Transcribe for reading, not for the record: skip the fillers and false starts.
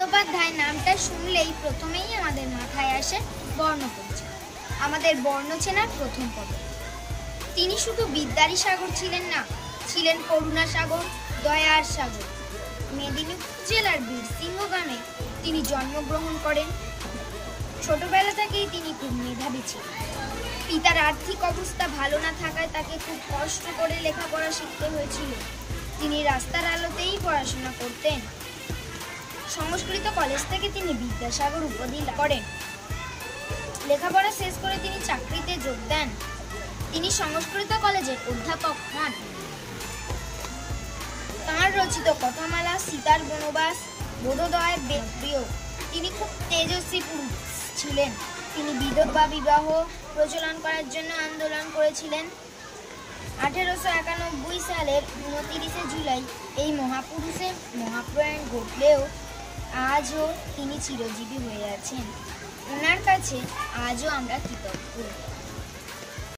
বন্দ্যোপাধ্যায় নামটা শুনলেই প্রথমেই আমাদের মাথায় আসে বর্ণপরিচয়, আমাদের বর্ণ চেনার প্রথম পদক। তিনি শুধু বিদ্যারই সাগর ছিলেন না, ছিলেন করুণা সাগর, দয়ার সাগর। মেদিনীপুর জেলার বীরসিংহ গ্রামে তিনি জন্মগ্রহণ করেন। ছোটবেলা থেকেই তিনি খুব মেধাবী ছিলেন। পিতার আর্থিক অবস্থা ভালো না থাকায় তাকে খুব কষ্ট করে লেখাপড়া শিখতে হয়েছিল। তিনি রাস্তার আলোতেই পড়াশোনা করতেন। সংস্কৃত কলেজ থেকে তিনি বিদ্যাসাগর উপাধি লাভ করেন। লেখাপড়া শেষ করে তিনি চাকরিতে যোগ দেন। তিনি সংস্কৃত কলেজের অধ্যাপক হন। তাঁর রচিত কথামালা, সীতার বনবাস, বোধোদয় বেদপ্রিয়। তিনি খুব তেজস্বী পুরুষ ছিলেন। তিনি বিধবা বিবাহ প্রচলন করার জন্য আন্দোলন করেছিলেন। 1891 সালের 29 জুলাই এই মহাপুরুষের মহাপ্রয়াণ ঘটলেও আজও তিনি চিরজীবী হয়ে আছেন। ওনার কাছে আজও আমরা কৃতজ্ঞ।